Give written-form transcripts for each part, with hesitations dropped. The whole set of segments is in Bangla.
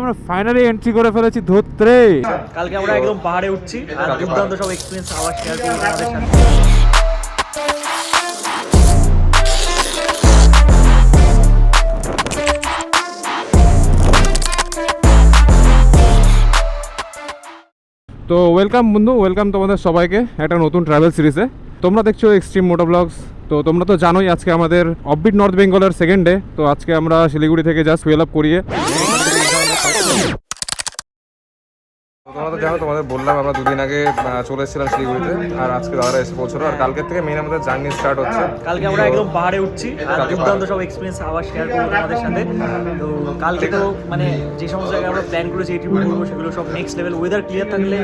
আমরা ফাইনালি এন্ট্রি করে ফেলেছি ধত্রে। কালকে আমরা একদম পাহাড়ে উঠছি আর দুর্দান্ত সব এক্সপেরিয়েন্স আবার শেয়ার করব আমাদের সাথে। তো ওয়েলকাম বন্ধু, ওয়েলকাম তোমাদের সবাইকে একটা নতুন ট্রাভেল সিরিজে। তোমরা দেখছো এক্সট্রিম মোটো ব্লগস। তো তোমরা তো জানোই আজকে আমাদের অফবিট নর্থ বেঙ্গলের সেকেন্ড ডে। তো আজকে আমরা শিলিগুড়ি থেকে জাস্ট ফুয়েল আপ করিয়ে তোমরা তো জানো, তোমাদের বললাম আমরা দুদিন আগে চলে এসেছিলাম শিলিগুড়িতে, আর আজকে দাদারা এসে পৌঁছলো। আর কালকের থেকে মেইন আমাদের জার্নি স্টার্ট হচ্ছে। কালকে আমরা একদম পাহাড়ে উঠছি আর দুর্দান্ত সব এক্সপেরিয়েন্স আবার শেয়ার করব আমাদের সাথে। তো কালকে তো মানে যে সমস্ত জায়গায় আমরা প্ল্যান করেছি এই ট্রিপে করবো সেগুলো সব নেক্সট লেভেল। ওয়েদার ক্লিয়ার থাকলে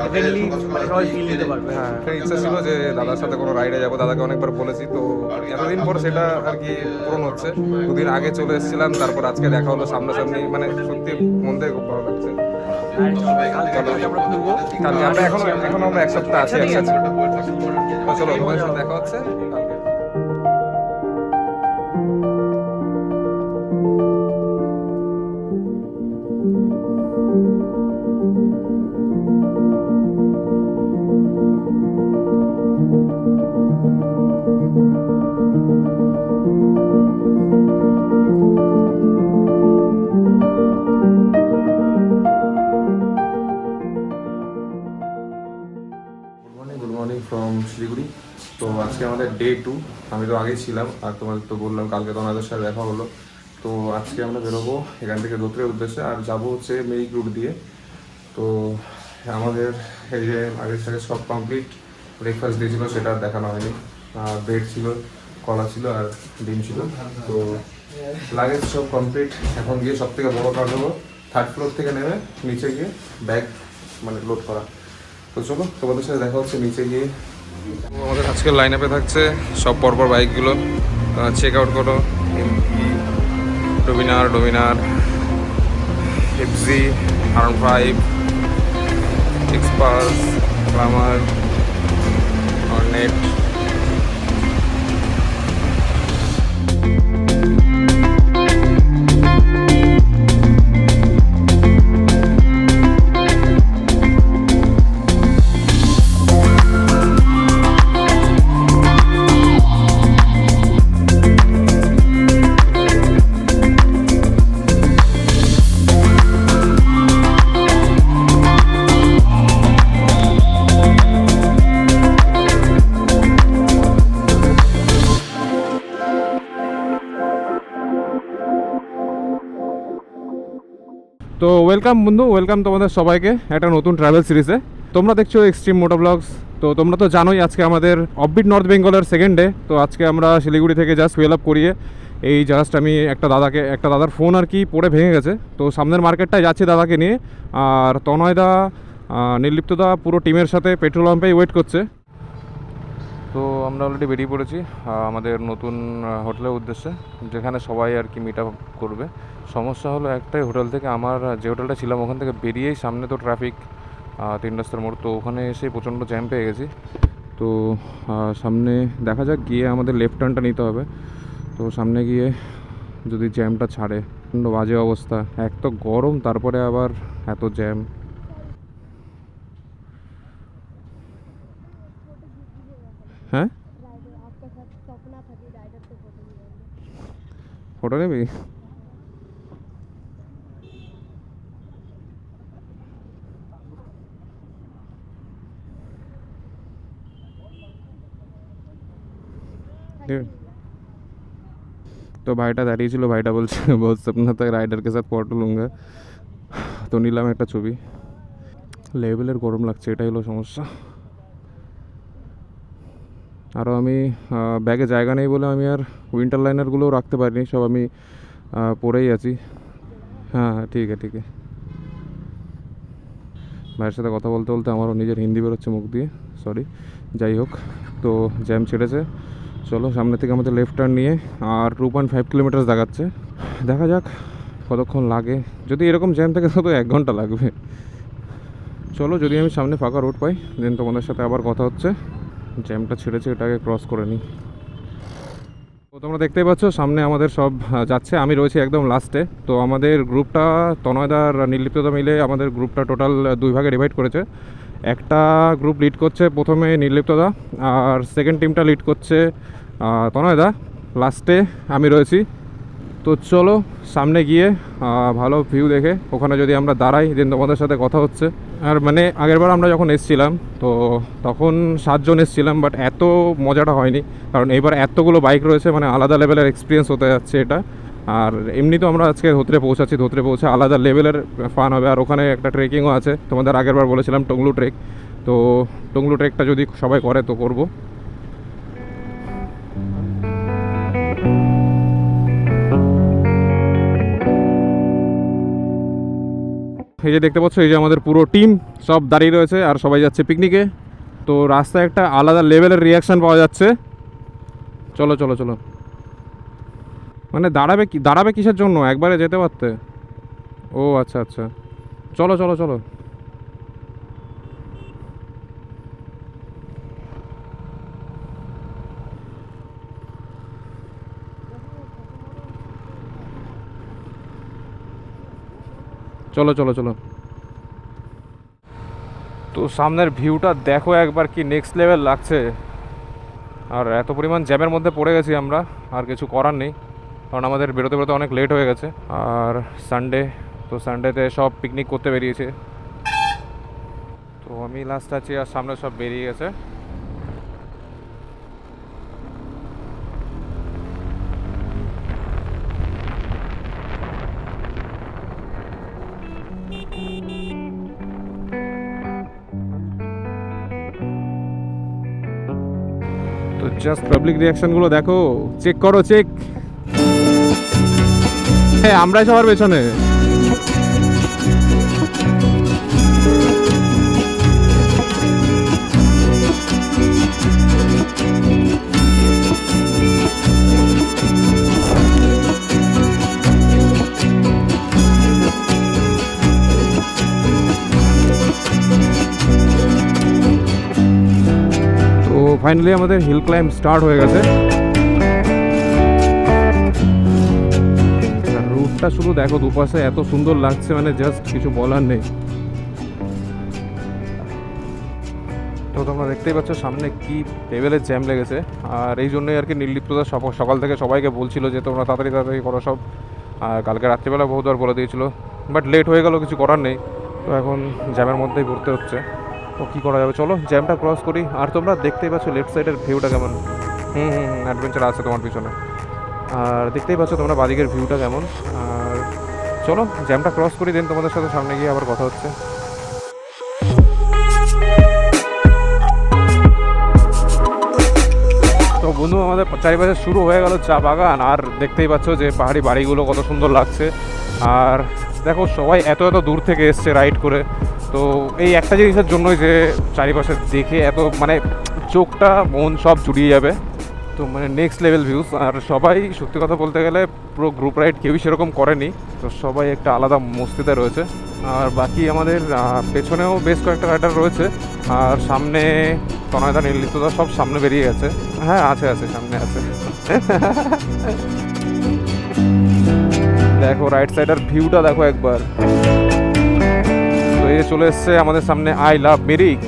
হেভেনলি সবাই ফিল নিতে পারবে। হ্যাঁ, একটা ইচ্ছা ছিল যে দাদার সাথে কোনো রাইডে যাবো, দাদাকে অনেকবার বলেছি। তো এতদিন পর সেটা আর কি পূরণ হচ্ছে। দুদিন আগে চলে এসেছিলাম, তারপর আজকে দেখা হলো সামনাসামনি, মানে সত্যি মন থেকে খুব ভালো লাগছে। কালকে আমরা ঘুরবো, কালকে আমরা এখনো আমরা এক সপ্তাহ আছি একসাথে। তো চলো, তোমাদের সাথে দেখা হচ্ছে কালকে। Good morning from Siliguri. তো আজকে আমাদের ডে 2। আমি তো আগেই ছিলাম, আর তোমাদের তো বললাম কালকে তো ওনাদের সাথে দেখা হলো। তো আজকে আমরা বেরোবো এখান থেকে দোত্রের উদ্দেশ্যে, আর যাবো হচ্ছে মেরিক রুট দিয়ে। তো আমাদের এই যে আগের সাথে সব কমপ্লিট। ব্রেকফাস্ট দিয়েছিলো, সেটা আর দেখানো হয়নি। ব্রেড ছিল, কলা ছিল আর ডিম ছিল। তো লাগেজ সব কমপ্লিট। এখন গিয়ে সব থেকে বড় কাজ হলো থার্ড ফ্লোর থেকে নেমে নিচে গিয়ে ব্যাগ মানে লোড করা। তো চলো, তোমাদের সাথে দেখা হচ্ছে নিচে গিয়ে। আমাদের আজকের লাইন আপে থাকছে সব পরপর বাইকগুলো। চেক আউট করো, Dominar, FG, R5, Xpulse, Glamour, Hornet. তো ওয়েলকাম বন্ধু, ওয়েলকাম তোমাদের সবাইকে একটা নতুন ট্রাভেল সিরিজে। তোমরা দেখছো এক্সট্রিম মোটো ব্লগস। তো তোমরা তো জানোই আজকে আমাদের অফবিট নর্থ বেঙ্গলের সেকেন্ড ডে। তো আজকে আমরা শিলিগুড়ি থেকে জাস্ট ফুয়েল আপ করিয়ে এই জাস্ট আমি একটা দাদার ফোন আর কি পড়ে ভেঙে গেছে। তো সামনের মার্কেটটায় যাচ্ছি দাদাকে নিয়ে। আর তনয়দা, নির্লিপ্তদা পুরো টিমের সাথে পেট্রোল পাম্পেই ওয়েট করছে। তো আমরা অলরেডি বেরিয়ে পড়েছি আমাদের নতুন হোটেলের উদ্দেশ্যে, যেখানে সবাই আর কি মিট আপ করবে। সমস্যা হলো একটাই, হোটেল থেকে আমার যে হোটেলটা ছিলাম ওখান থেকে বেরিয়েই সামনে তো ট্রাফিক, 3 রাস্তার মোড়। তো ওখানে এসে প্রচণ্ড জ্যাম পেয়ে গেছি। তো সামনে দেখা যাক, গিয়ে আমাদের লেফট টার্নটা নিতে হবে। তো সামনে গিয়ে যদি জ্যামটা ছাড়ে। বাজে অবস্থা, এক তো গরম, তারপরে আবার এত জ্যাম। হ্যাঁ, ফটো নেবি? तो भाईटा दाঁড়িয়ে ছিল, ভাইটা বলছে बहुत सपना था राइडर के साथ फोटो लूँगा। তো নিলাম একটা ছবি। লেভেলের গরম লাগছে, এটাই হলো সমস্যা। আরও আমি ব্যাগে জায়গা নেই বলে আমি আর উইন্টার লাইনারগুলোও রাখতে পারিনি, সব আমি পরেই আছি। হ্যাঁ ঠিক আছে। ভাইয়ের সাথে কথা বলতে বলতে আমারও নিজের হিন্দি বেরোচ্ছে মুখ দিয়ে, সরি। যাই হোক, তো জ্যাম ছেড়েছে। চলো, সামনে থেকে আমাদের লেফট টার্ন নিয়ে আর 2.5 কিলোমিটার দেখাচ্ছে। দেখা যাক কতক্ষণ লাগে। যদি এরকম জ্যাম থাকে তো 1 ঘন্টা লাগবে। চলো, যদি আমি সামনে ফাঁকা রোড পাই দেন তোমাদের সাথে আবার কথা হচ্ছে। জ্যামটা ছেড়েছে, এটাকে ক্রস করে নিই। তো তোমরা দেখতেই পাচ্ছ সামনে আমাদের সব যাচ্ছে, আমি রয়েছি একদম লাস্টে। তো আমাদের গ্রুপটা তনয়দার নির্লিপ্ততা মিলে আমাদের গ্রুপটা টোটাল 2 ভাগে ডিভাইড করেছে। একটা গ্রুপ লিড করছে প্রথমে নির্লিপ্তদা, আর সেকেন্ড টিমটা লিড করছে তনয়দা, লাস্টে আমি রয়েছি। তো চলো সামনে গিয়ে ভালো ভিউ দেখে ওখানে যদি আমরা দাঁড়াই দেন তোমাদের সাথে কথা হচ্ছে। আর মানে আগেরবার আমরা যখন এসেছিলাম তো তখন 7 জন এসেছিলাম, বাট এত মজাটা হয়নি, কারণ এবার এতগুলো বাইক রয়েছে, মানে আলাদা লেভেলের এক্সপিরিয়েন্স হতে যাচ্ছে এটা। আর এমনি তো আমরা আজকে ধোত্রে পৌঁছাচ্ছি, ধোত্রে পৌঁছে আলাদা লেভেলের ফান হবে। আর ওখানে একটা ট্রেকিংও আছে, তোমাদের আগেরবার বলেছিলাম টংলু ট্রেক, তো টংলু ট্রেকটা যদি সবাই করে তো করবো। এই যে দেখতে পাচ্ছ, এই যে আমাদের পুরো টিম সব দাঁড়িয়ে রয়েছে আর সবাই যাচ্ছে পিকনিকে। তো রাস্তায় একটা আলাদা লেভেলের রিয়াকশান পাওয়া যাচ্ছে। চলো চলো চলো, মানে দাঁড়াবে কিসের জন্য, একবারে যেতে পারতে। ও আচ্ছা আচ্ছা, চলো চলো চলো। চলো চলো চলো। তো সামনের ভিউটা দেখো একবার, কি নেক্সট লেভেল লাগছে। আর এত পরিমাণ জ্যামের মধ্যে পড়ে গেছি আমরা, আর কিছু করার নেই, কারণ আমাদের বেরোতে বেরোতে অনেক লেট হয়ে গেছে। আর সানডে, তো সানডেতে সব পিকনিক করতে বেরিয়েছে। তো আমি লাস্ট আছি আর সামনে সব বেরিয়ে গেছে। তো জাস্ট পাবলিক রিয়াকশনগুলো দেখো, চেক করো, চেক। হ্যাঁ, আমরাই সবার পেছনে। ফাইনালি আমাদের হিল ক্লাইম্ব স্টার্ট হয়ে গেছে। রুটটা শুধু দেখো, দুপাশে এত সুন্দর লাগছে, মানে জাস্ট কিছু বলার নেই। তো তোমরা দেখতেই পাচ্ছ সামনে কি লেভেলের জ্যাম লেগেছে। আর এই জন্যই আর কি নির্লিপ্ততা সকাল থেকে সবাইকে বলছিল যে তোমরা তাড়াতাড়ি তাড়াতাড়ি করো সব। আর কালকে রাত্রিবেলা বহুবার বলে দিয়েছিল, বাট লেট হয়ে গেল, কিছু করার নেই। তো এখন জ্যামের মধ্যেই ঘুরতে হচ্ছে। তো কী করা যাবে, চলো জ্যামটা ক্রস করি। আর তোমরা দেখতেই পাচ্ছ লেফট সাইডের ভিউটা কেমন। অ্যাডভেঞ্চার আছে তোমার পিছনে। আর দেখতেই পাচ্ছ তোমরা বাদিকের ভিউটা কেমন। আর চলো জ্যামটা ক্রস করি, দেন তোমাদের সাথে সামনে গিয়ে আবার কথা হচ্ছে। তো বন্ধু, আমাদের চারিপাশে শুরু হয়ে গেল চা বাগান। আর দেখতেই পাচ্ছ যে পাহাড়ি বাড়িগুলো কত সুন্দর লাগছে। আর দেখো সবাই এত এত দূর থেকে এসছে রাইড করে। তো এই একটা জিনিসের জন্যই যে চারিপাশে দেখে এত মানে চোখটা মন সব জুড়িয়ে যাবে। তো মানে নেক্সট লেভেল ভিউজ। আর সবাই সত্যি কথা বলতে গেলে পুরো গ্রুপ রাইড কেউই সেরকম করেনি, তো সবাই একটা আলাদা মস্তিতে রয়েছে। আর বাকি আমাদের পেছনেও বেশ কয়েকটা রাইডার রয়েছে। আর সামনে তনয়দা, নির্লিপ্তদা সব সামনে বেরিয়ে গেছে। হ্যাঁ আছে আছে, সামনে আছে। দেখো রাইট সাইডের ভিউটা দেখো একবার। তো এই চলে এসছে আমাদের সামনে আই লাভ মিরিক।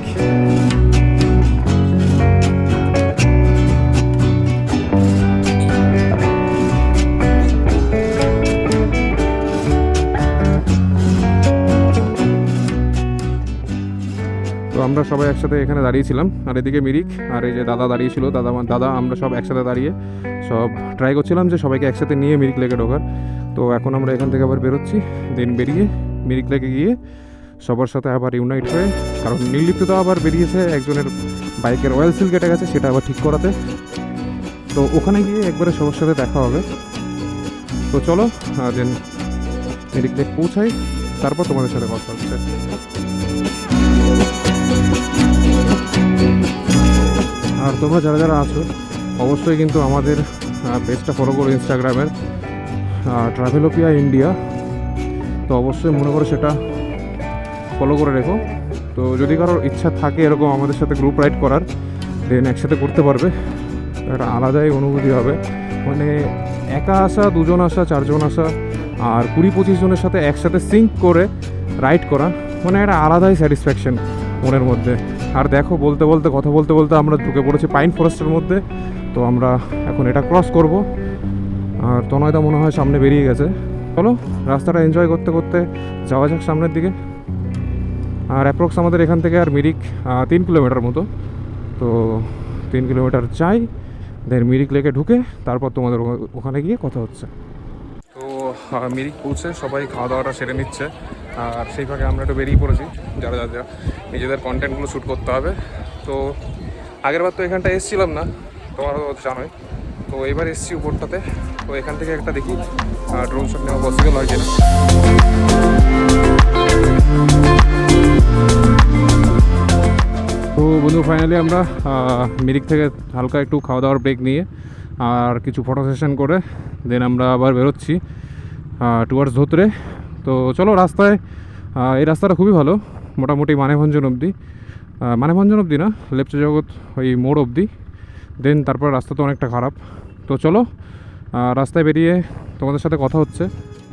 তো আমরা সবাই একসাথে এখানে দাঁড়িয়েছিলাম, আর এদিকে মিরিক, আর এই যে দাদা দাঁড়িয়েছিল, দাদা আমরা সব একসাথে দাঁড়িয়ে সব ট্রাই করছিলাম যে সবাইকে একসাথে নিয়ে মিরিক লেকে ঢোকার। তো এখন আমরা এখান থেকে আবার বেরোচ্ছি, দেন বেরিয়ে মিরিক লেকে গিয়ে সবার সাথে আবার ইউনাইট হয়ে, কারণ নির্লিপ্ততা আবার বেরিয়েছে একজনের বাইকের অয়েল সিল কেটে গেছে, সেটা আবার ঠিক করাতে। তো ওখানে গিয়ে একবারে সবার সাথে দেখা হবে। তো চলো দেন মিরিক লেক পৌঁছাই, তারপর তোমাদের সাথে কথা হচ্ছে। আর তোমরা যারা যারা আছো অবশ্যই কিন্তু আমাদের পেজটা ফলো করো ইনস্টাগ্রামের, ট্রাভেলোপিয়া ইন্ডিয়া। তো অবশ্যই মনে করো সেটা ফলো করে রেখো। তো যদি কারোর ইচ্ছা থাকে এরকম আমাদের সাথে গ্রুপ রাইড করার, দেন একসাথে করতে পারবে, একটা আলাদাই অনুভূতি হবে। মানে একা আসা, দুজন আসা, চারজন আসা আর 20-25 জনের সাথে একসাথে সিঙ্ক করে রাইড করা, মানে একটা আলাদাই স্যাটিসফ্যাকশন মনের মধ্যে। আর দেখো, বলতে বলতে কথা বলতে বলতে আমরা ঢুকে পড়েছি পাইন ফরেস্টের মধ্যে। তো আমরা এখন এটা ক্রস করব, আর তনয়দা মনে হয় সামনে বেরিয়ে গেছে। চলো রাস্তাটা এনজয় করতে করতে যাওয়া যাক সামনের দিকে। আর অ্যাপ্রক্স আমাদের এখান থেকে আর মিরিক 3 কিলোমিটার মতো। তো 3 কিলোমিটার যাই, দেন মিরিক লেকে ঢুকে তারপর তোমাদের ওখানে গিয়ে কথা হচ্ছে। তো মিরিক পৌঁছে সবাই খাওয়া দাওয়াটা সেরে নিচ্ছে, আর সেই ফাঁকে আমরা একটু বেরিয়ে পড়েছি যারা যারা নিজেদের কন্টেন্টগুলো শ্যুট করতে হবে। তো আগেরবার তো এখানটা এসেছিলাম না, তোমরা তো জানোই। তো এবার এসেছি উপরটাতে। তো এখান থেকে একটা দেখি ড্রোন শট নেওয়া পসিবল হয় কিনা। তো বন্ধু, ফাইনালি আমরা মিরিক থেকে হালকা একটু খাওয়া দাওয়ার ব্রেক নিয়ে আর কিছু ফটো সেশন করে দেন আমরা আবার বেরোচ্ছি টুয়ার্ডস ধোত্রে। তো চলো, রাস্তায় এই রাস্তাটা খুবই ভালো, মোটামুটি মানেভঞ্জন অবধি না, লেপচা জগৎ ওই মোড় অবধি। দেন তারপর রাস্তা তো অনেকটা খারাপ। তো চলো রাস্তায় বেরিয়ে তোমাদের সাথে কথা হচ্ছে।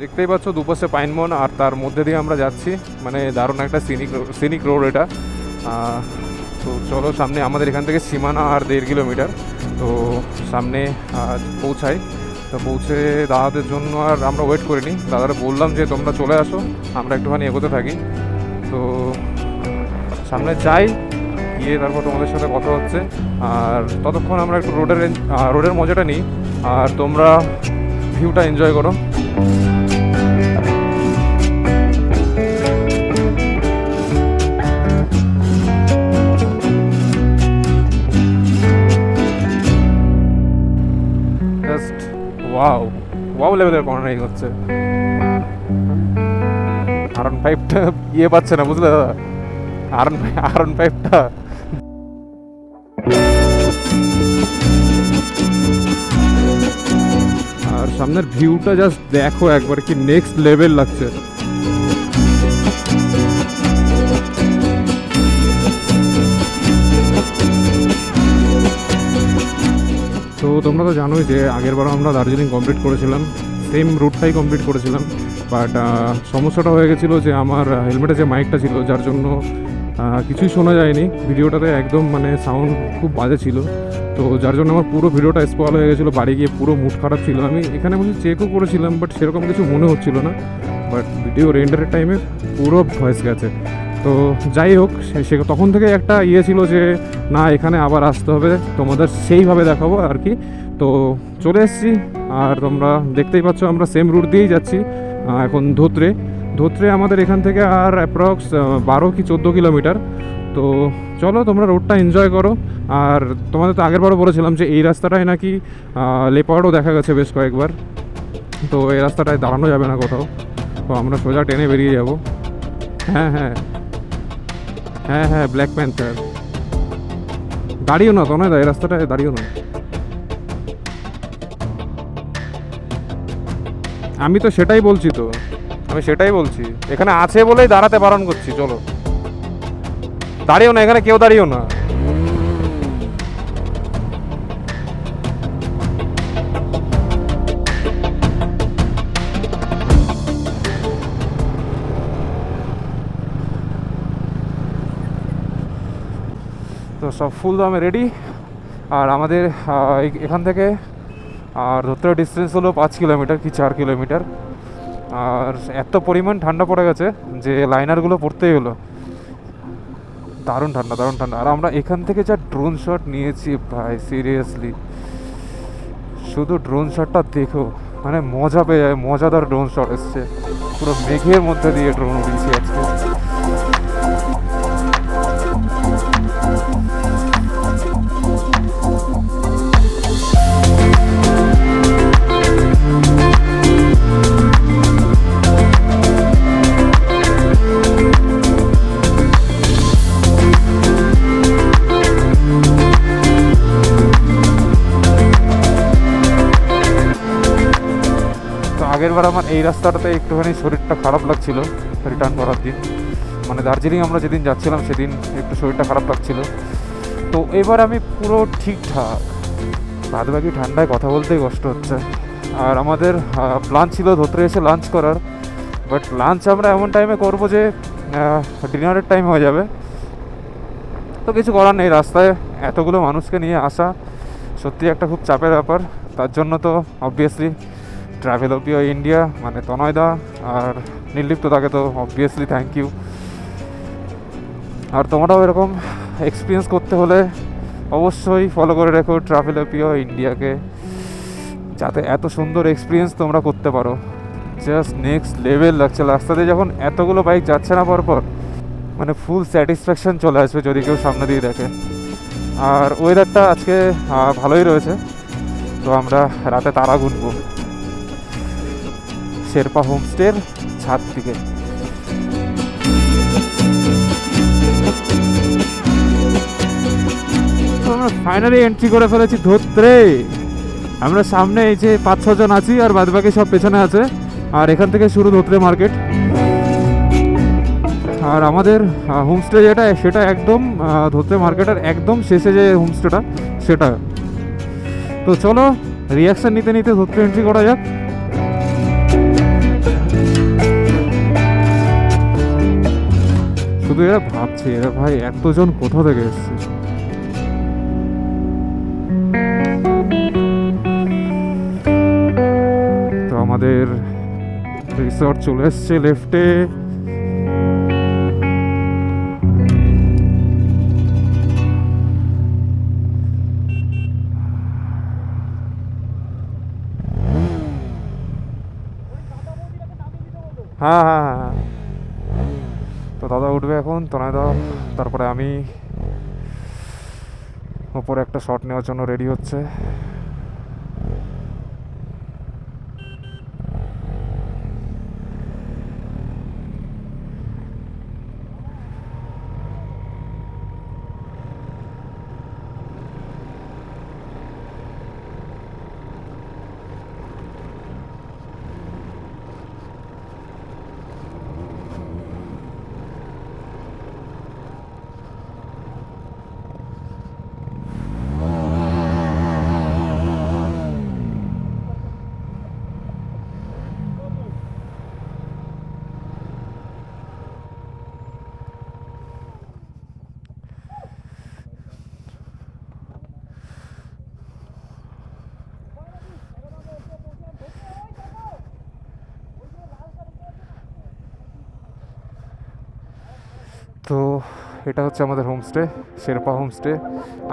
দেখতেই পাচ্ছ দুপাশে পাইনবন, আর তার মধ্যে দিয়ে আমরা যাচ্ছি, মানে দারুণ একটা সিনিক রোড এটা। তো চলো, সামনে আমাদের এখান থেকে সীমানা আর 1.5 কিলোমিটার। তো সামনে পৌঁছাই। তো পৌঁছে দাদাদের জন্য আর আমরা ওয়েট করিনি, দাদারা বললাম যে তোমরা চলে আসো, আমরা একটুখানি এগোতে থাকি। তো সামনে যাই, গিয়ে তারপর তোমাদের সাথে কথা হচ্ছে। আর ততক্ষণ আমরা একটু রোডের মজাটা নিই, আর তোমরা ভিউটা এনজয় করো। জাস্ট ওয়াও লেভেলের কর্নারিং হচ্ছে। R15টা পাচ্ছে না, বুঝলে দাদা? R15টা আর সামনের ভিউটা জাস্ট দেখো একবার, কি নেক্সট লেভেল লাগছে। তো তোমরা তো জানোই যে আগেরবারও আমরা দার্জিলিং কমপ্লিট করেছিলাম, সেম রুটটাই কমপ্লিট করেছিলাম। বাট সমস্যাটা হয়ে গেছিলো যে আমার হেলমেটে যে মাইকটা ছিল, যার জন্য কিছুই শোনা যায়নি ভিডিওটাতে, একদম মানে সাউন্ড খুব বাজে ছিল। তো যার জন্য আমার পুরো ভিডিওটা স্পয়েল হয়ে গেছিলো, বাড়ি গিয়ে পুরো মুড খারাপ ছিল। আমি এখানে বসে চেকও করেছিলাম, বাট সেরকম কিছু মনে হচ্ছিল না। বাট ভিডিও রেন্ডারের টাইমে পুরো ভয়েস গেছে। তো যাই হোক, সে তখন থেকে একটা ছিল যে না, এখানে আবার আসতে হবে, তোমাদের সেইভাবে দেখাবো আর কি। তো চলে এসেছি, আর তোমরা দেখতেই পাচ্ছ আমরা সেম রুট দিয়েই যাচ্ছি এখন ধোত্রে আমাদের এখান থেকে আর অ্যাপ্রক্স 12 কি 14 কিলোমিটার। তো চলো, তোমরা রোডটা এনজয় করো। আর তোমাদের তো আগেরবারও বলেছিলাম যে এই রাস্তাটায় নাকি লেপার্ডও দেখা গেছে বেশ কয়েকবার। তো এই রাস্তাটায় দাঁড়ানো যাবে না কোথাও, তো আমরা সোজা ট্রেনে বেরিয়ে যাব। হ্যাঁ, ব্ল্যাক প্যান্থার। দাঁড়িয়েও না তো নয়, এই রাস্তাটায় দাঁড়িয়েও না। আমি তো সেটাই বলছি, এখানে আছে বলেই দাঁড়াতে বারণ করছি। চলো, দাঁড়িয়েও না, এখানে কেউ দাঁড়িয়েও না। তো সব ফুল দামে রেডি। আর আমাদের এখান থেকে আর ধরতে ডিস্টেন্স হলো 5 কিলোমিটার কি 4 কিলোমিটার। আর এত পরিমাণ ঠান্ডা পড়ে গেছে যে লাইনারগুলো পড়তেই হলো। দারুণ ঠান্ডা। আর আমরা এখান থেকে যা ড্রোন শট নিয়েছি ভাই, সিরিয়াসলি শুধু ড্রোন শটটা দেখো, মানে মজা পেয়ে যায়। মজাদার ড্রোন শট এসছে, পুরো মেঘের মধ্যে দিয়ে ড্রোন উড়িয়েছি আজকে। আগেরবার আমার এই রাস্তাটাতে একটুখানি শরীরটা খারাপ লাগছিল রিটার্ন করার দিন, মানে দার্জিলিং আমরা যেদিন যাচ্ছিলাম সেদিন একটু শরীরটা খারাপ লাগছিল। তো এবার আমি পুরো ঠিকঠাক, বাদ বাকি ঠান্ডায় কথা বলতেই কষ্ট হচ্ছে। আর আমাদের প্ল্যান ছিল ধোত্রে এসে লাঞ্চ করার, বাট লাঞ্চ আমরা এমন টাইমে করবো যে ডিনারের টাইম হয়ে যাবে। তো কিছু করার নেই, রাস্তায় এতগুলো মানুষকে নিয়ে আসা সত্যি একটা খুব চাপের ব্যাপার। তার জন্য তো অবভিয়াসলি ট্রাভেলোপিয়া ইন্ডিয়া মানে তনয়দা আর নির্লিপ্ত তাকে তো অবভিয়াসলি থ্যাংক ইউ। আর তোমরাও এরকম এক্সপিরিয়েন্স করতে হলে অবশ্যই ফলো করে রেখো ট্রাভেলোপিয়া ইন্ডিয়াকে, যাতে এত সুন্দর এক্সপিরিয়েন্স তোমরা করতে পারো। জাস্ট নেক্সট লেভেল লাগছে রাস্তা দিয়ে যখন এতগুলো বাইক যাচ্ছে না পরপর, মানে ফুল স্যাটিসফ্যাকশন চলে আসবে যদি কেউ সামনে দিয়ে দেখে। আর ওয়েদারটা আজকে ভালোই রয়েছে, তো আমরা রাতে তারা গুনবো শেরপা হোমস্টের ছাদ থেকে। আমরা ফাইনালি এন্ট্রি করে ফেলেছি ধোত্রে। আমরা সামনে এই যে 5-6 জন আছি আর বাদবাকি সব পেছনে আছে। আর এখান থেকে শুরু ধোত্রে মার্কেট। আর আমাদের হোমস্টে যেটা সেটা একদম ধোত্রে মার্কেটের একদম শেষে যে হোমস্টেটা সেটা। তো চলো রিয়াকশন নিতে নিতে ধোত্রে এন্ট্রি করা যাক। শুধু এরা ভাবছে এরা ভাই এতজন কোথা থেকে এসছে। তো আমাদের রিসর্ট চলে এসছে লেফটে। হ্যাঁ হ্যাঁ হ্যাঁ হ্যাঁ, তো দাদা উঠবে এখন, তনয়দা, তারপরে আমি ওপরে একটা শট নেওয়ার জন্য রেডি হচ্ছে। তো এটা হচ্ছে আমাদের হোমস্টে, শেরপা হোমস্টে।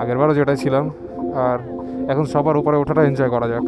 আগেরবারও যেটা ছিলাম। আর এখন সবার উপরে ওঠাটা এনজয় করা যাক।